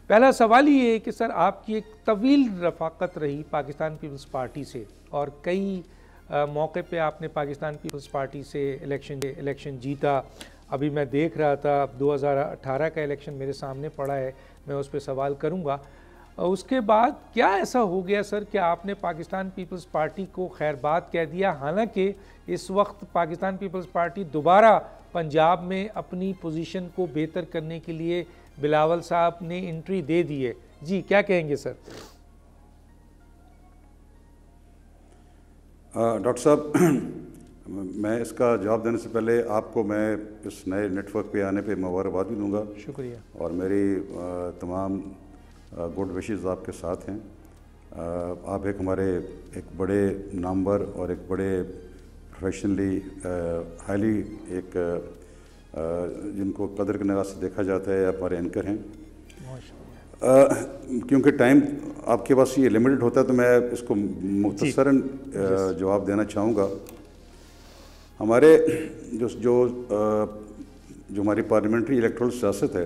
पहला सवाल ये है कि सर आपकी एक तवील रफ़ाकत रही पाकिस्तान पीपल्स पार्टी से और कई मौके पे आपने पाकिस्तान पीपल्स पार्टी से इलेक्शन जीता। अभी मैं देख रहा था 2018 का इलेक्शन मेरे सामने पड़ा है, मैं उस पर सवाल करूँगा। उसके बाद क्या ऐसा हो गया सर कि आपने पाकिस्तान पीपल्स पार्टी को खैरबाद कह दिया, हालांकि इस वक्त पाकिस्तान पीपल्स पार्टी दोबारा पंजाब में अपनी पोजीशन को बेहतर करने के लिए बिलावल साहब ने एंट्री दे दी है। जी क्या कहेंगे सर? डॉक्टर साहब, मैं इसका जवाब देने से पहले आपको मैं इस नए नेटवर्क पे आने पे मुबारकबाद भी दूंगा। शुक्रिया। और मेरी तमाम गुड विशेस आपके साथ हैं। आप एक हमारे एक बड़े नामवर और एक बड़े प्रोफेशनली हाईली एक जिनको कदर की निगाह से देखा जाता है, आप हमारे एंकर हैं। क्योंकि टाइम आपके पास ये लिमिटेड होता है तो मैं इसको मुख्तसरन जवाब देना चाहूँगा। हमारे जो हमारी पार्लियामेंट्री इलेक्टोरल सियासत है,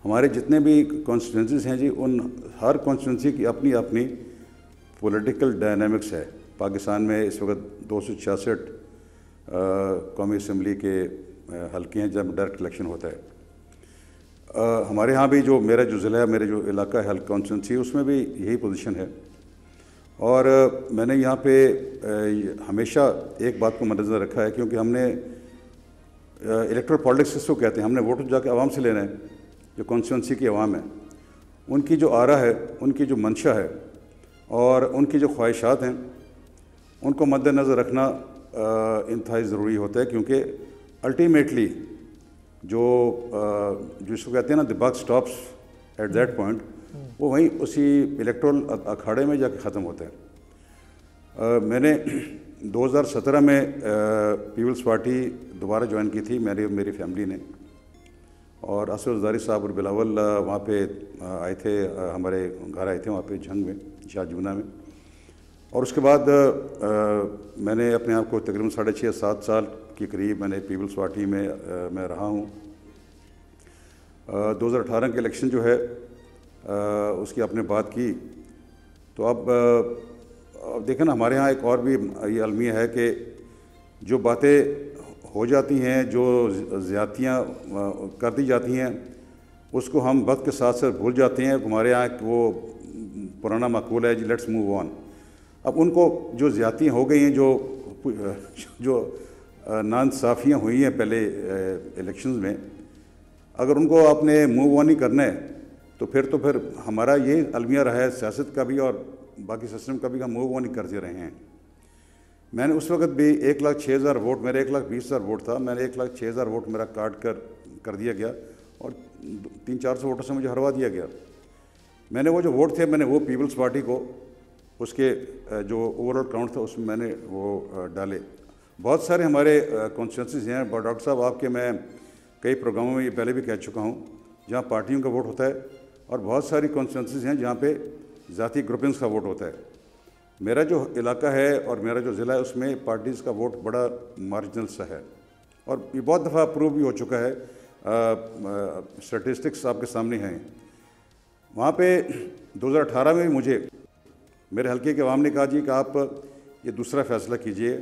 हमारे जितने भी कॉन्स्टिट्यूंसीज हैं जी, उन हर कॉन्स्टिट्यूंसी की अपनी अपनी पॉलिटिकल डायनामिक्स है। पाकिस्तान में इस वक्त 266 कौमी असम्बली के हल्के हैं जब डायरेक्ट इलेक्शन होता है। हमारे यहाँ भी जो मेरा जो ज़िला है, मेरे जो इलाका है हल्का कॉन्स्टिट्यूंसी, उसमें भी यही पोजीशन है। और मैंने यहाँ पे हमेशा एक बात को मद्देनज़र रखा है, क्योंकि हमने इलेक्टोरल पॉलिटिक्स इसको कहते हैं, हमने वोट जाके आवाम से लेना है। जो कॉन्स्टिट्यूंसी की आवाम है, उनकी जो आरा है, उनकी जो मंशा है और उनकी जो ख्वाहिशात हैं, उनको मद्देनज़र रखना इंतहाई ज़रूरी होता है। क्योंकि अल्टीमेटली जिसको कहते हैं ना, the buck stops at that point, वो वहीं उसी इलेक्टोरल अखाड़े में जाके ख़त्म होता है। मैंने 2017 में पीपल्स पार्टी दोबारा ज्वाइन की थी, मेरी फैमिली ने, और असद ज़ारी साहब और बिलावल वहाँ पे आए थे, हमारे घर आए थे वहाँ पे जंग में, शाहजूना में। और उसके बाद मैंने अपने आप को तकरीबन 6.5-7 साल के करीब मैंने पीपल्स पार्टी में मैं रहा हूँ। 2018 के इलेक्शन जो है उसकी आपने बात की, तो अब देखें ना, हमारे यहाँ एक और भी ये अलमिया है कि जो बातें हो जाती हैं, जो ज़्यादतियाँ कर दी जाती हैं, उसको हम वक्त के साथ साथ भूल जाते हैं। हमारे यहाँ वो पुराना मकूल है जी, लेट्स मूव ऑन। अब उनको जो ज़्यादतियाँ हो गई हैं, जो नाइंसाफ़ियाँ हुई हैं पहले इलेक्शंस में, अगर उनको आपने मूव ऑन ही करना है तो फिर हमारा ये अलमिया रहा है सियासत का भी और बाकी सिस्टम का भी, हम मूव ऑन ही करते रहे हैं। मैंने उस वक्त भी 1,06,000 वोट, मेरा 1,20,000 वोट था, मैंने 1,06,000 वोट मेरा काट कर दिया गया और 300-400 वोटों से मुझे हरवा दिया गया। मैंने वो जो वोट थे, मैंने वो पीपल्स पार्टी को, उसके जो ओवरऑल काउंट था उसमें मैंने वो डाले। बहुत सारे हमारे कॉन्स्टिट्यूंसीज हैं डॉक्टर साहब, आपके मैं कई प्रोग्रामों में ये पहले भी कह चुका हूँ, जहाँ पार्टियों का वोट होता है, और बहुत सारी कॉन्स्टिट्यूंसीज हैं जहाँ पे ज़ाती ग्रुपिंग्स का वोट होता है। मेरा जो इलाका है और मेरा जो ज़िला है, उसमें पार्टीज़ का वोट बड़ा मार्जिनल सा है, और ये बहुत दफ़ा प्रूव भी हो चुका है। स्टैटिस्टिक्स आपके सामने हैं। वहाँ पे 2018 में भी मुझे मेरे हल्के के अवाम ने कहा जी कि आप ये दूसरा फ़ैसला कीजिए,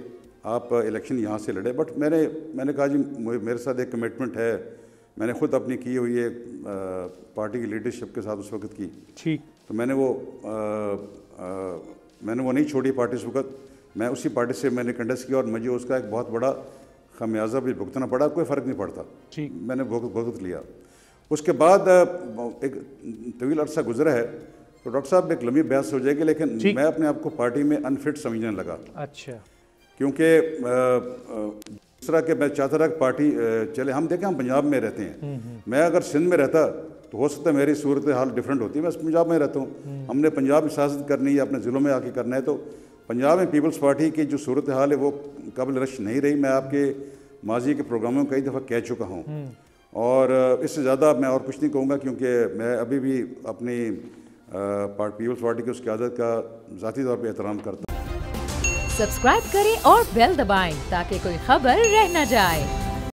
आप इलेक्शन यहाँ से लड़े। बट मैंने कहा जी मेरे साथ एक कमिटमेंट है, मैंने ख़ुद अपनी की हुई है पार्टी की लीडरशिप के साथ उस वक्त की, ठीक, तो मैंने वो नहीं छोड़ी पार्टी उस वक्त। मैं उसी पार्टी से मैंने कंटेस्ट किया और मुझे उसका एक बहुत बड़ा खमियाजा भी भुगतना पड़ा। कोई फ़र्क नहीं पड़ता, ठीक, मैंने भुगत लिया। उसके बाद एक तवील अरसा गुजरा है, तो डॉक्टर साहब एक लंबी बहस हो जाएगी, लेकिन मैं अपने आप को पार्टी में अनफिट समझने लगा। अच्छा, क्योंकि दूसरा कि मैं चाहता था कि पार्टी चले। हम देखें, हम पंजाब में रहते हैं, मैं अगर सिंध में रहता तो हो सकता है मेरी सूरत हाल डिफरेंट होती है। मैं पंजाब में रहता हूँ, हमने पंजाब की सियासत करनी है, अपने ज़िलों में आके करना है। तो पंजाब में पीपल्स पार्टी की जो सूरत हाल है वो काबिल रश नहीं रही। मैं आपके माजी के प्रोग्रामों में कई दफ़ा कह चुका हूँ, और इससे ज़्यादा मैं और कुछ नहीं कहूँगा, क्योंकि मैं अभी भी अपनी पीपल्स पार्टी की उस क़यादत का ज़ाती तौर पर एहतराम करता हूँ। सब्सक्राइब करें और बेल दबाएं ताकि कोई खबर रह न जाए।